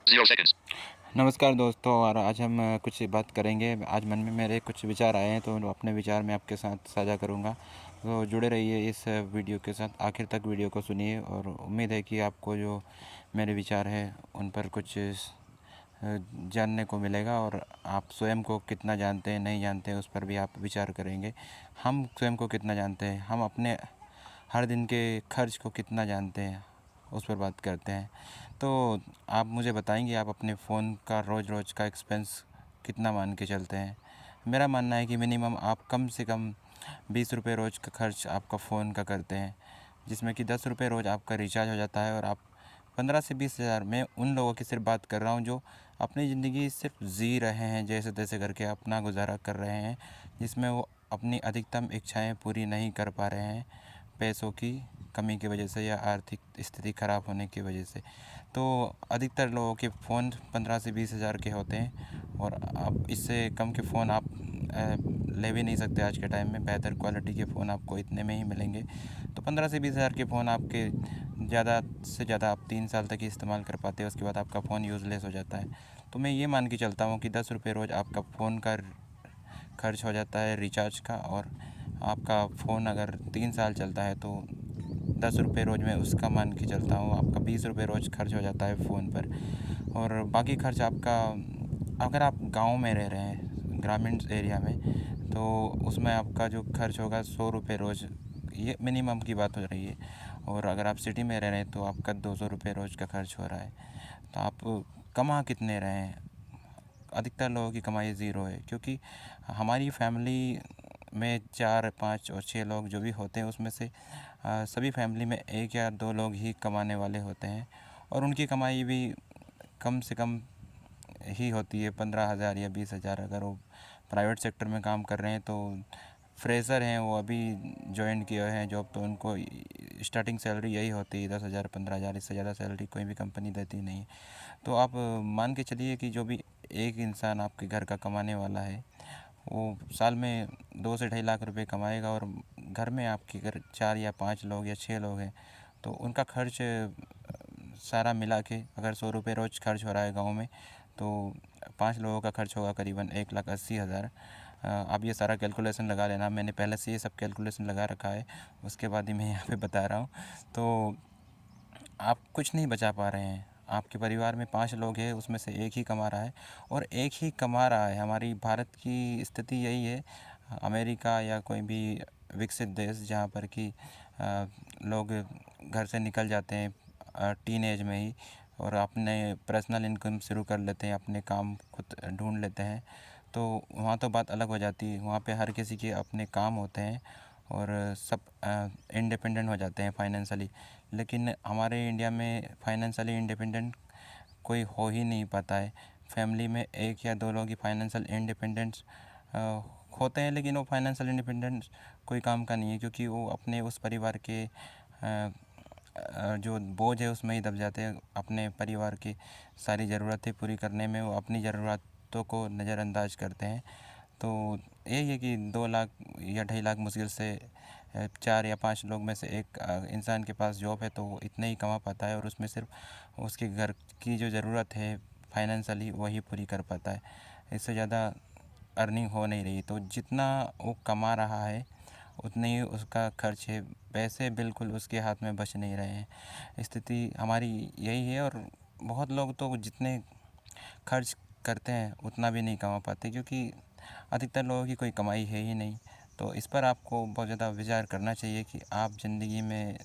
0 seconds. नमस्कार दोस्तों, और आज हम कुछ बात करेंगे। आज मन में मेरे कुछ विचार आए हैं, तो अपने विचार मैं आपके साथ साझा करूंगा। तो जुड़े रहिए इस वीडियो के साथ, आखिर तक वीडियो को सुनिए। और उम्मीद है कि आपको जो मेरे विचार हैं उन पर कुछ जानने को मिलेगा, और आप स्वयं को कितना जानते हैं, नहीं जानते हैं, उस पर भी आप विचार करेंगे। हम स्वयं को कितना जानते हैं, हम अपने हर दिन के खर्च को कितना जानते हैं, उस पर बात करते हैं। तो आप मुझे बताएंगे, आप अपने फ़ोन का रोज़ का एक्सपेंस कितना मान के चलते हैं? मेरा मानना है कि मिनिमम आप कम से कम 20 रुपये रोज़ का खर्च आपका फ़ोन का करते हैं, जिसमें कि 10 रुपये रोज़ आपका रिचार्ज हो जाता है। और आप 15 से 20 हज़ार, मैं उन लोगों की सिर्फ बात कर रहा हूँ जो अपनी ज़िंदगी सिर्फ जी रहे हैं, जैसे तैसे करके अपना गुजारा कर रहे हैं, जिसमें वो अपनी अधिकतम इच्छाएं पूरी नहीं कर पा रहे हैं, पैसों की कमी की वजह से या आर्थिक स्थिति ख़राब होने की वजह से। तो अधिकतर लोगों के फ़ोन 15 से 20 हज़ार के होते हैं, और आप इससे कम के फ़ोन आप ले भी नहीं सकते। आज के टाइम में बेहतर क्वालिटी के फ़ोन आपको इतने में ही मिलेंगे। तो 15 से 20 हज़ार के फ़ोन आपके ज़्यादा से ज़्यादा आप 3 साल तक ही इस्तेमाल कर पाते हैं, उसके बाद आपका फ़ोन यूज़लेस हो जाता है। तो मैं ये मान के चलता हूँ कि 10 रुपये रोज़ आपका फ़ोन का खर्च हो जाता है रिचार्ज का। और आपका फ़ोन अगर 3 साल चलता है तो 10 रुपये रोज़ में उसका मान के चलता हूँ, आपका 20 रुपये रोज़ खर्च हो जाता है फ़ोन पर। और बाकी खर्च आपका, अगर आप गांव में रह रहे हैं, ग्रामीण एरिया में, तो उसमें आपका जो खर्च होगा 100 रुपये रोज़, ये मिनिमम की बात हो रही है। और अगर आप सिटी में रह रहे हैं तो आपका 200 रुपये रोज़ का खर्च हो रहा है। तो आप कमा कितने रहे हैं? अधिकतर लोगों की कमाई ज़ीरो है, क्योंकि हमारी फैमिली में 4, 5 और 6 लोग जो भी होते हैं, उसमें से सभी फैमिली में 1 या 2 लोग ही कमाने वाले होते हैं। और उनकी कमाई भी कम से कम ही होती है, 15,000 या 20,000। अगर वो प्राइवेट सेक्टर में काम कर रहे हैं, तो फ्रेशर हैं, वो अभी ज्वाइन किए हुए हैं जॉब, तो उनको स्टार्टिंग सैलरी यही होती है 10,000 15,000। इससे ज़्यादा सैलरी कोई भी कंपनी देती नहीं। तो आप मान के चलिए कि जो भी एक इंसान आपके घर का कमाने वाला है, वो साल में 2 से 2.5 लाख रुपए कमाएगा। और घर में आपके घर 4 या 5 लोग या 6 लोग हैं, तो उनका खर्च सारा मिला के अगर 100 रुपये रोज़ खर्च हो रहा है गांव में, तो 5 लोगों का खर्च होगा करीबन 1,80,000। आप ये सारा कैलकुलेशन लगा लेना, मैंने पहले से ये सब कैलकुलेशन लगा रखा है, उसके बाद ही मैं यहाँ पे बता रहा हूँ। तो आप कुछ नहीं बचा पा रहे हैं। आपके परिवार में 5 लोग हैं, उसमें से एक ही कमा रहा है, और एक ही कमा रहा है। हमारी भारत की स्थिति यही है। अमेरिका या कोई भी विकसित देश, जहाँ पर कि लोग घर से निकल जाते हैं टीन एज में ही, और अपने पर्सनल इनकम शुरू कर लेते हैं, अपने काम खुद ढूंढ लेते हैं, तो वहाँ तो बात अलग हो जाती है। वहाँ पे हर किसी के अपने काम होते हैं, और सब इंडिपेंडेंट हो जाते हैं फाइनेंशियली। लेकिन हमारे इंडिया में फाइनेंशियली इंडिपेंडेंट कोई हो ही नहीं पाता है। फैमिली में 1 या 2 लोग ही फाइनेंशियल इंडिपेंडेंस होते हैं, लेकिन वो फाइनेंशियल इंडिपेंडेंस कोई काम का नहीं है, क्योंकि वो अपने उस परिवार के जो बोझ है उसमें ही दब जाते हैं। अपने परिवार की सारी ज़रूरतें पूरी करने में वो अपनी ज़रूरतों को नज़रअंदाज करते हैं। तो यही है कि 2 लाख या 2.5 लाख मुश्किल से 4 या 5 लोग में से एक इंसान के पास जॉब है, तो वो इतने ही कमा पाता है, और उसमें सिर्फ उसके घर की जो ज़रूरत है फाइनेंशियली वही पूरी कर पाता है। इससे ज़्यादा अर्निंग हो नहीं रही। तो जितना वो कमा रहा है उतने ही उसका खर्च है, पैसे बिल्कुल उसके हाथ में बच नहीं रहे हैं। स्थिति हमारी यही है। और बहुत लोग तो जितने खर्च करते हैं उतना भी नहीं कमा पाते, क्योंकि अधिकतर लोगों की कोई कमाई है ही नहीं। तो इस पर आपको बहुत ज़्यादा विचार करना चाहिए कि आप ज़िंदगी में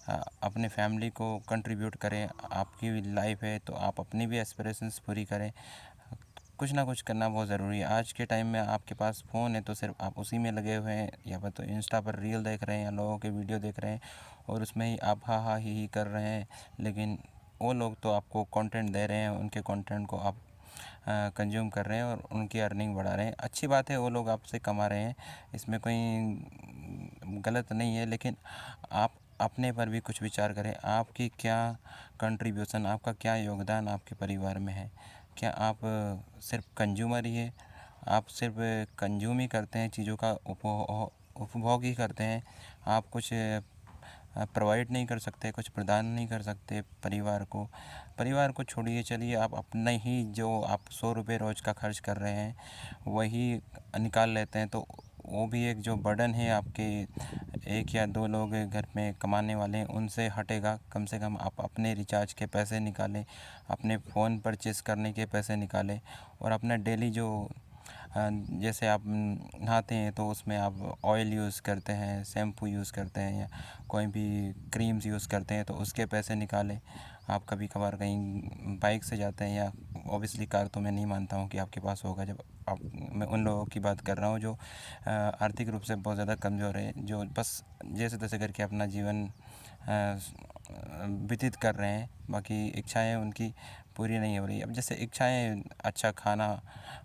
अपने फैमिली को कंट्रीब्यूट करें। आपकी लाइफ है तो आप अपनी भी एस्पिरेशंस पूरी करें। कुछ ना कुछ करना बहुत ज़रूरी है। आज के टाइम में आपके पास फ़ोन है तो सिर्फ आप उसी में लगे हुए हैं, या फिर तो इंस्टा पर रील देख रहे हैं या लोगों के वीडियो देख रहे हैं, और उसमें ही आप हा हा ही कर रहे हैं। लेकिन वो लोग तो आपको कंटेंट दे रहे हैं, उनके कंटेंट को आप कंज्यूम कर रहे हैं और उनकी अर्निंग बढ़ा रहे हैं। अच्छी बात है, वो लोग आपसे कमा रहे हैं, इसमें कोई गलत नहीं है। लेकिन आप अपने पर भी कुछ विचार करें। आपकी क्या कंट्रीब्यूशन, आपका क्या योगदान आपके परिवार में है? क्या आप सिर्फ कंज्यूमर ही है? आप सिर्फ कंज्यूम ही करते हैं, चीज़ों का उपभोग ही करते हैं? आप कुछ प्रोवाइड नहीं कर सकते, कुछ प्रदान नहीं कर सकते परिवार को छोड़िए, चलिए आप अपने ही जो आप 100 रुपये रोज़ का खर्च कर रहे हैं वही निकाल लेते हैं, तो वो भी एक जो बर्डन है आपके, एक या दो लोग घर में कमाने वाले हैं उनसे हटेगा। कम से कम आप अपने रिचार्ज के पैसे निकालें, अपने फ़ोन परचेज़ करने के पैसे निकालें, और अपना डेली जो जैसे आप नहाते हैं तो उसमें आप ऑयल यूज़ करते हैं, शैम्पू यूज़ करते हैं या कोई भी क्रीम्स यूज़ करते हैं तो उसके पैसे निकालें। आप कभी कभार कहीं बाइक से जाते हैं, या ऑब्वियसली कार तो मैं नहीं मानता हूँ कि आपके पास होगा, जब आप, मैं उन लोगों की बात कर रहा हूँ जो आर्थिक रूप से बहुत ज़्यादा कमज़ोर है, जो बस जैसे तैसे करके अपना जीवन व्यतीत कर रहे हैं, बाकी इच्छाएं उनकी पूरी नहीं हो रही। अब जैसे इच्छाएं अच्छा खाना,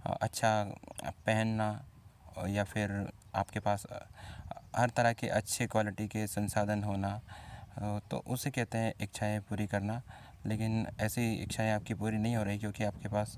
अच्छा पहनना, या फिर आपके पास हर तरह के अच्छे क्वालिटी के संसाधन होना, तो उसे कहते हैं इच्छाएं पूरी करना। लेकिन ऐसी इच्छाएं आपकी पूरी नहीं हो रही क्योंकि आपके पास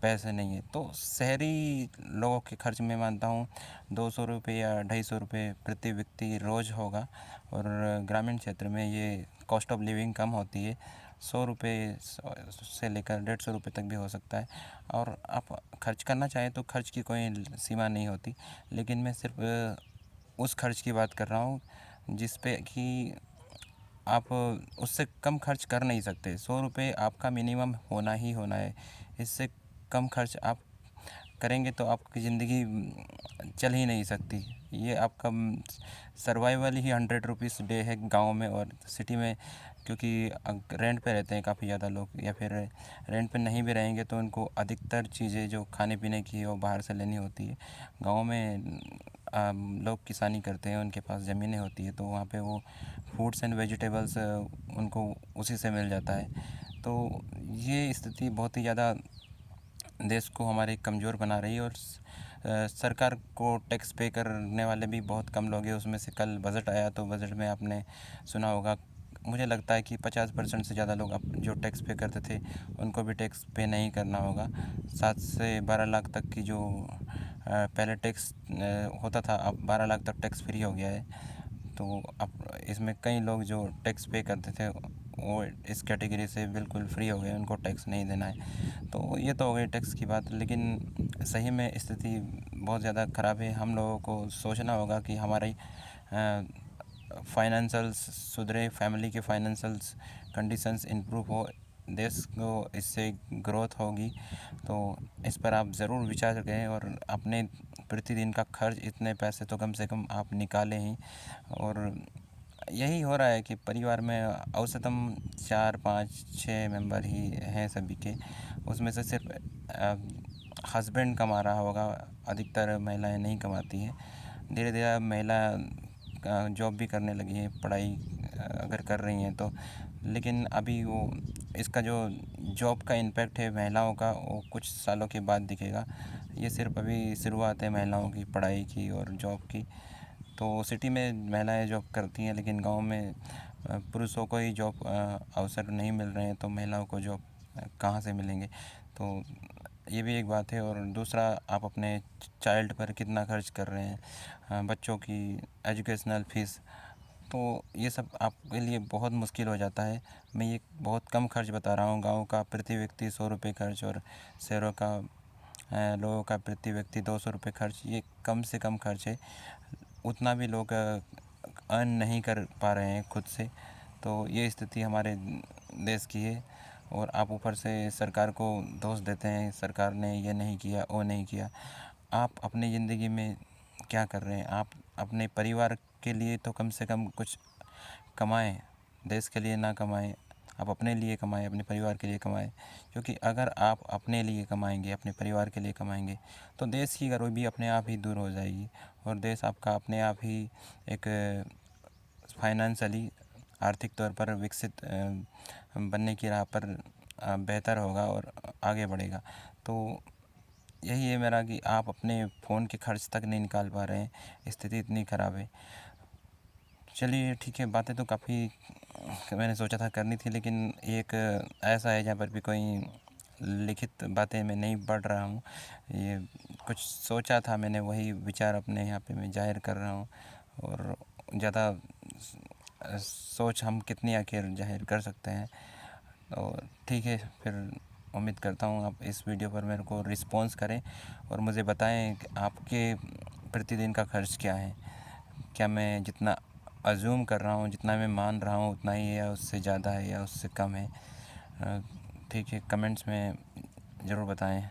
पैसे नहीं है। तो शहरी लोगों के खर्च में मानता हूँ 200 रुपये या 250 रुपये प्रति व्यक्ति रोज़ होगा, और ग्रामीण क्षेत्र में ये कॉस्ट ऑफ लिविंग कम होती है, 100 रुपये से लेकर 150 रुपये तक भी हो सकता है। और आप खर्च करना चाहें तो खर्च की कोई सीमा नहीं होती, लेकिन मैं सिर्फ उस खर्च की बात कर रहा हूँ जिस पे कि आप उससे कम खर्च कर नहीं सकते। 100 रुपये आपका मिनिमम होना ही होना है, इससे कम खर्च आप करेंगे तो आपकी ज़िंदगी चल ही नहीं सकती। ये आपका सर्वाइवल ही 100 रुपीज़ डे है गांव में और सिटी में, क्योंकि रेंट पे रहते हैं काफ़ी ज़्यादा लोग, या फिर रेंट पे नहीं भी रहेंगे तो उनको अधिकतर चीज़ें जो खाने पीने की वो बाहर से लेनी होती है। गाँव में लोग किसानी करते हैं, उनके पास ज़मीनें होती है, तो वहाँ पे वो फ्रूट्स एंड वेजिटेबल्स उनको उसी से मिल जाता है। तो ये स्थिति बहुत ही ज़्यादा देश को हमारे कमज़ोर बना रही है, और सरकार को टैक्स पे करने वाले भी बहुत कम लोग हैं। उसमें से कल बजट आया तो बजट में आपने सुना होगा, मुझे लगता है कि 50% से ज़्यादा लोग अब जो टैक्स पे करते थे उनको भी टैक्स पे नहीं करना होगा। 7 से 12 लाख तक की जो पहले टैक्स होता था, अब 12 लाख तक टैक्स फ्री हो गया है। तो अब इसमें कई लोग जो टैक्स पे करते थे वो इस कैटेगरी से बिल्कुल फ्री हो गए, उनको टैक्स नहीं देना है। तो ये तो हो गई टैक्स की बात, लेकिन सही में स्थिति बहुत ज़्यादा ख़राब है। हम लोगों को सोचना होगा कि हमारी फाइनेंशियल्स सुधरे, फैमिली के फाइनेंशियल्स कंडीशंस इम्प्रूव हो, देश को इससे ग्रोथ होगी। तो इस पर आप ज़रूर विचार करें, और अपने प्रतिदिन का खर्च इतने पैसे तो कम से कम आप निकालें ही। और यही हो रहा है कि परिवार में औसतम 4 5 6 मेंबर ही हैं सभी के, उसमें से सिर्फ हस्बैंड कमा रहा होगा, अधिकतर महिलाएं नहीं कमाती हैं। धीरे धीरे महिला जॉब भी करने लगी है, पढ़ाई अगर कर रही हैं तो, लेकिन अभी वो इसका जो जॉब का इम्पैक्ट है महिलाओं का वो कुछ सालों के बाद दिखेगा। ये सिर्फ अभी शुरुआत है महिलाओं की पढ़ाई की और जॉब की। तो सिटी में महिलाएं जॉब करती हैं, लेकिन गांव में पुरुषों को ही जॉब अवसर नहीं मिल रहे हैं, तो महिलाओं को जॉब कहाँ से मिलेंगे। तो ये भी एक बात है। और दूसरा, आप अपने चाइल्ड पर कितना खर्च कर रहे हैं, बच्चों की एजुकेशनल फ़ीस, तो ये सब आपके लिए बहुत मुश्किल हो जाता है। मैं ये बहुत कम खर्च बता रहा हूँ, गाँव का प्रति व्यक्ति 100 रुपये खर्च और शहरों का लोगों का प्रति व्यक्ति 200 रुपये खर्च, ये कम से कम खर्च है। उतना भी लोग अर्न नहीं कर पा रहे हैं खुद से। तो ये स्थिति हमारे देश की है, और आप ऊपर से सरकार को दोष देते हैं, सरकार ने ये नहीं किया वो नहीं किया। आप अपनी ज़िंदगी में क्या कर रहे हैं? आप अपने परिवार के लिए तो कम से कम कुछ कमाएं, देश के लिए ना कमाएं। आप अपने लिए कमाएं, अपने परिवार के लिए कमाएं, क्योंकि अगर आप अपने लिए कमाएंगे, अपने परिवार के लिए कमाएंगे, तो देश की गरीबी अपने आप ही दूर हो जाएगी, और देश आपका अपने आप ही एक फाइनेंशियली आर्थिक तौर पर विकसित बनने की राह पर बेहतर होगा और आगे बढ़ेगा। तो यही है मेरा कि आप अपने फ़ोन के खर्च तक नहीं निकाल पा रहे हैं, स्थिति इतनी ख़राब है। चलिए ठीक है, बातें तो काफ़ी मैंने सोचा था करनी थी, लेकिन एक ऐसा है जहाँ पर भी कोई लिखित बातें मैं नहीं पढ़ रहा हूँ। ये कुछ सोचा था मैंने, वही विचार अपने यहाँ पे मैं जाहिर कर रहा हूँ, और ज़्यादा सोच हम कितनी आखिर जाहिर कर सकते हैं। तो ठीक है, फिर उम्मीद करता हूँ आप इस वीडियो पर मेरे को रिस्पॉन्स करें और मुझे बताएं कि आपके प्रतिदिन का खर्च क्या है। क्या मैं जितना अज्यूम कर रहा हूँ, जितना मैं मान रहा हूँ उतना ही है, या उससे ज़्यादा है, या उससे कम है? ठीक है, कमेंट्स में ज़रूर बताएं।